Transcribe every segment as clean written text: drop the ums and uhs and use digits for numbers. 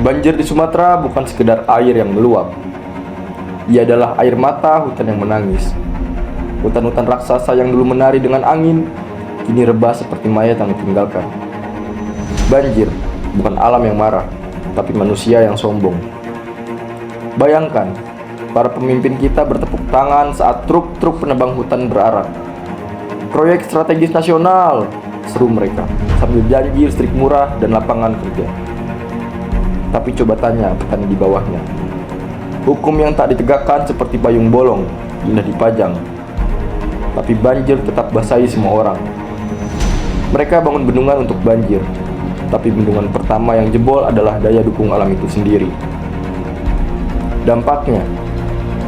Banjir di Sumatera bukan sekedar air yang meluap. Ia adalah air mata hutan yang menangis. Hutan-hutan raksasa yang dulu menari dengan angin, kini rebah seperti mayat yang ditinggalkan. Banjir bukan alam yang marah, tapi manusia yang sombong. Bayangkan, para pemimpin kita bertepuk tangan saat truk-truk penebang hutan berarak. Proyek strategis nasional, seru mereka, sambil janji listrik murah dan lapangan kerja. Tapi coba tanya petani di bawahnya. Hukum yang tak ditegakkan seperti payung bolong, indah dipajang. Tapi banjir tetap basahi semua orang. Mereka bangun bendungan untuk banjir, tapi bendungan pertama yang jebol adalah daya dukung alam itu sendiri. Dampaknya,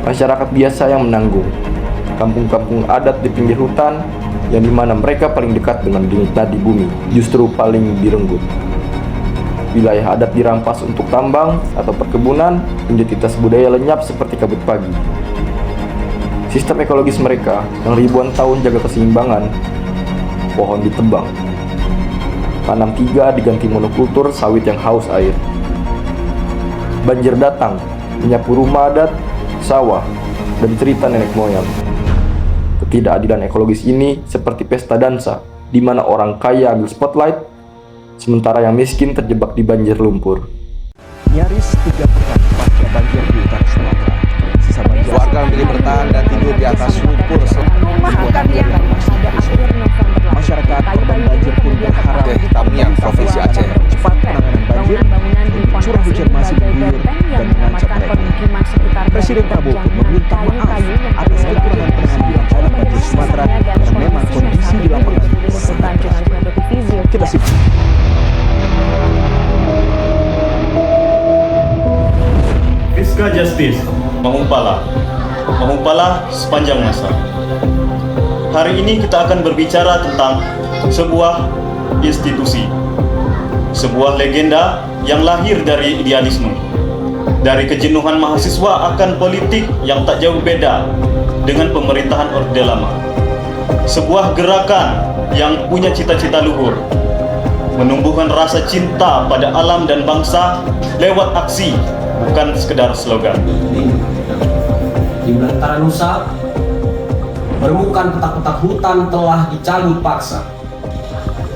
masyarakat biasa yang menanggung. Kampung-kampung adat di pinggir hutan, yang dimana mereka paling dekat dengan nadi bumi, justru paling direnggut. Wilayah adat dirampas untuk tambang atau perkebunan, identitas budaya lenyap seperti kabut pagi. Sistem ekologis mereka yang ribuan tahun jaga keseimbangan, pohon ditebang. Tanam 3 diganti monokultur sawit yang haus air. Banjir datang, menyapu rumah adat, sawah, dan cerita nenek moyang. Ketidakadilan ekologis ini seperti pesta dansa, di mana orang kaya ambil spotlight, sementara yang miskin terjebak di banjir lumpur. Nyaris 3 pekan pasca banjir di utara Sumatera, sisa banjir warga memilih bertahan dan tidur di atas lumpur. Masyarakat korban banjir pun berharap Tamiang, Provinsi Aceh. cepat penanganan banjir, curah hujan masih mengguyur dan mengancam mereka. Presiden Prabowo pun meminta maaf atas kekurangan penanganan bencana banjir Sumatera karena memang kondisi di lapangan sangat berat. Kita simak. Fiscal Justice mengumpala sepanjang masa. Hari ini kita akan berbicara tentang sebuah institusi, sebuah legenda yang lahir dari idealisme, dari kejenuhan mahasiswa akan politik yang tak jauh beda dengan pemerintahan Orde Lama. Sebuah gerakan yang punya cita-cita luhur, menumbuhkan rasa cinta pada alam dan bangsa lewat aksi, bukan sekedar slogan. Di belantara Nusa, menemukan petak-petak hutan telah dicabut paksa.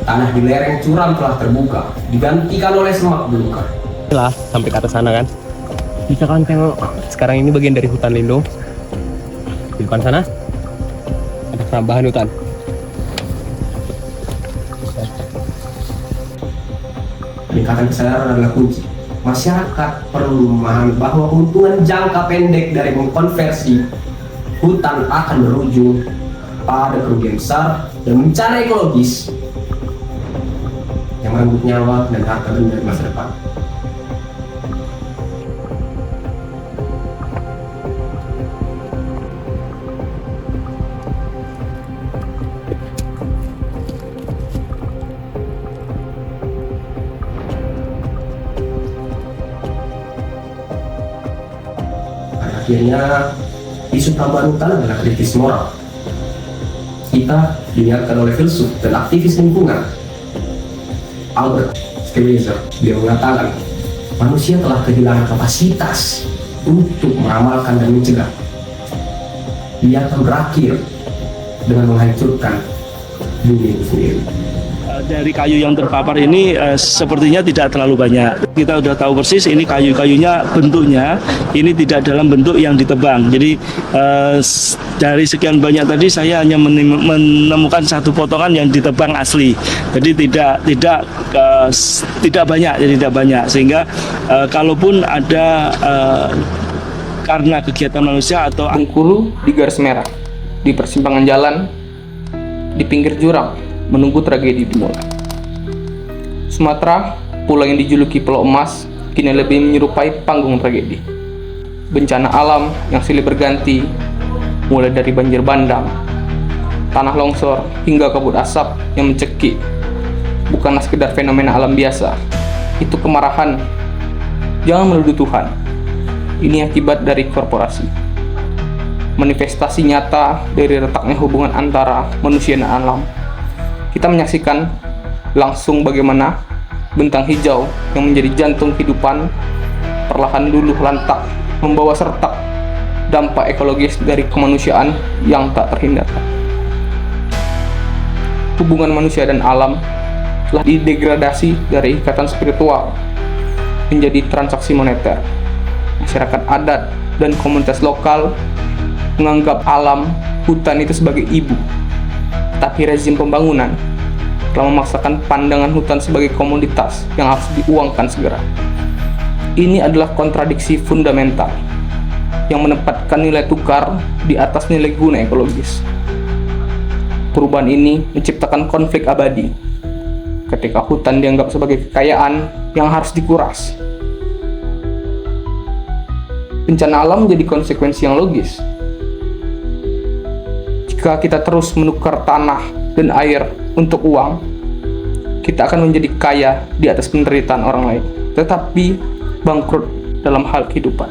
Tanah di lereng curam telah terbuka, digantikan oleh semak belukar. Lah sampai ke atas sana kan. Bisa kan tengok. Sekarang ini bagian dari hutan lindung. Di depan sana ada penambahan hutan. Peningkatan kesadaran adalah kunci. Masyarakat perlu memahami bahwa keuntungan jangka pendek dari mengkonversi hutan akan berujung pada kerugian besar dan bencana ekologis yang merenggut nyawa dan harta benda di masa depan. Akhirnya, isu tambahan hutan adalah kritis moral. Kita diingatkan oleh filsuf dan aktivis lingkungan Albert Schweitzer. Dia mengatakan manusia telah kehilangan kapasitas untuk meramalkan dan mencegah. Dia akan berakhir dengan menghancurkan bumi itu sendiri. Dari kayu yang terpapar ini sepertinya tidak terlalu banyak. Kita sudah tahu persis ini kayu-kayunya bentuknya ini tidak dalam bentuk yang ditebang. Jadi dari sekian banyak tadi saya hanya menemukan satu potongan yang ditebang asli. Jadi tidak banyak, jadi tidak banyak. Sehingga kalaupun ada karena kegiatan manusia atau Bengkulu di garis merah, di persimpangan jalan, di pinggir jurang, menunggu tragedi dimulai. Sumatera, pulau yang dijuluki Pulau Emas, kini lebih menyerupai panggung tragedi. Bencana alam yang silih berganti, mulai dari banjir bandang, tanah longsor, hingga kabut asap yang mencekik. Bukanlah sekedar fenomena alam biasa, itu kemarahan. Jangan menuduh Tuhan, ini akibat dari korporasi. Manifestasi nyata dari retaknya hubungan antara manusia dan alam. Kita menyaksikan langsung bagaimana bentang hijau yang menjadi jantung kehidupan, perlahan luluh lantak, membawa serta dampak ekologis dari kemanusiaan yang tak terhindarkan. Hubungan manusia dan alam telah didegradasi dari ikatan spiritual menjadi transaksi moneter. Masyarakat adat dan komunitas lokal menganggap alam hutan itu sebagai ibu, tapi rezim pembangunan telah memaksakan pandangan hutan sebagai komoditas yang harus diuangkan segera. Ini adalah kontradiksi fundamental yang menempatkan nilai tukar di atas nilai guna ekologis. Perubahan ini menciptakan konflik abadi ketika hutan dianggap sebagai kekayaan yang harus dikuras. Bencana alam menjadi konsekuensi yang logis. Jika kita terus menukar tanah dan air untuk uang, kita akan menjadi kaya di atas penderitaan orang lain, tetapi bangkrut dalam hal kehidupan.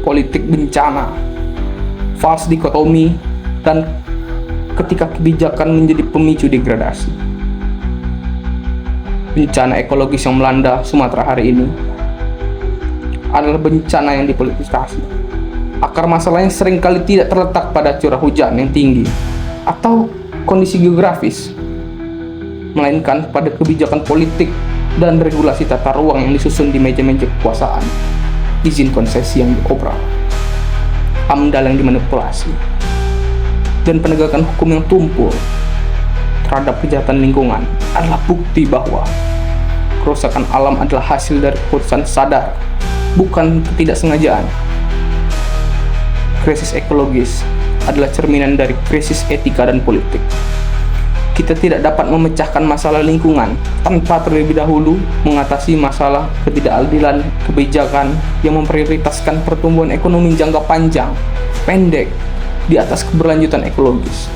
Politik bencana, false dikotomi, dan ketika kebijakan menjadi pemicu degradasi. Bencana ekologis yang melanda Sumatera hari ini adalah bencana yang dipolitisasi. Akar masalahnya seringkali tidak terletak pada curah hujan yang tinggi atau kondisi geografis, melainkan pada kebijakan politik dan regulasi tata ruang yang disusun di meja-meja kekuasaan, izin konsesi yang diobral, AMDAL yang dimanipulasi, dan penegakan hukum yang tumpul terhadap kejahatan lingkungan adalah bukti bahwa kerusakan alam adalah hasil dari keputusan sadar, bukan ketidaksengajaan. Krisis ekologis adalah cerminan dari krisis etika dan politik. Kita tidak dapat memecahkan masalah lingkungan tanpa terlebih dahulu mengatasi masalah ketidakadilan kebijakan yang memprioritaskan pertumbuhan ekonomi jangka panjang, pendek, di atas keberlanjutan ekologis.